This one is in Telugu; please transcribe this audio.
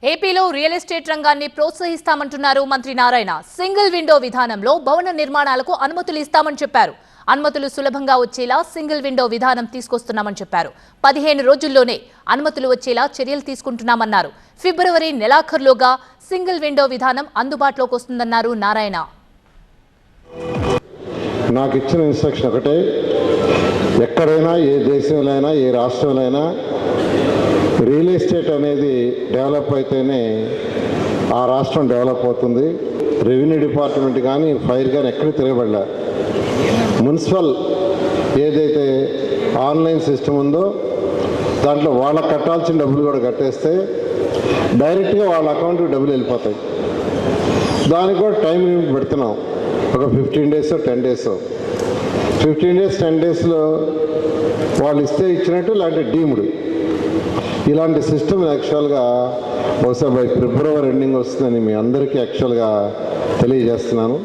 ఏపీలో రియల్ ఎస్టేట్ రంగాన్ని ప్రోత్సహిస్తామంటున్నారు మంత్రి నారాయణ. సింగిల్ విండో విధానంలో భవన నిర్మాణాలకు అనుమతులు ఇస్తామని చెప్పారు. అనుమతులు సులభంగా వచ్చేలా సింగిల్ విండో విధానం తీసుకొస్తున్నామని చెప్పారు. 15 రోజుల్లోనే అనుమతులు వచ్చేలా చర్యలు తీసుకుంటున్నామన్నారు. ఫిబ్రవరి నెలాఖరులోగా సింగిల్ విండో విధానం అందుబాటులోకి వస్తుందన్నారు నారాయణ. నాకు ఇచ్చిన ఇన్స్ట్రక్షన్ ఒకటే, ఎక్కడైనా ఏ దేశంలో అయినా ఏ రాష్ట్రంలో అయినా రియల్ ఎస్టేట్ అనేది డెవలప్ అయితేనే ఆ రాష్ట్రం డెవలప్ అవుతుంది. రెవెన్యూ డిపార్ట్మెంట్ కానీ ఫైర్ కానీ ఎక్కడ తిరగబడలే. మున్సిపల్ ఏదైతే ఆన్లైన్ సిస్టమ్ ఉందో దాంట్లో వాళ్ళకి కట్టాల్సిన డబ్బులు కూడా కట్టేస్తే డైరెక్ట్గా వాళ్ళ అకౌంట్కి డబ్బులు వెళ్ళిపోతాయి. దానికి కూడా టైం లిమిట్ పెడుతున్నాం. ఒక 15 days 10 days 15 days 10 daysలో వాళ్ళు ఇచ్చినట్టు లేదంటే డీమ్డ్ ఇలాంటి సిస్టమ్ యాక్చువల్గా బహుశా బై ఫిబ్రవరి ఎండింగ్ వస్తుందని మీ అందరికీ యాక్చువల్గా తెలియజేస్తున్నాను.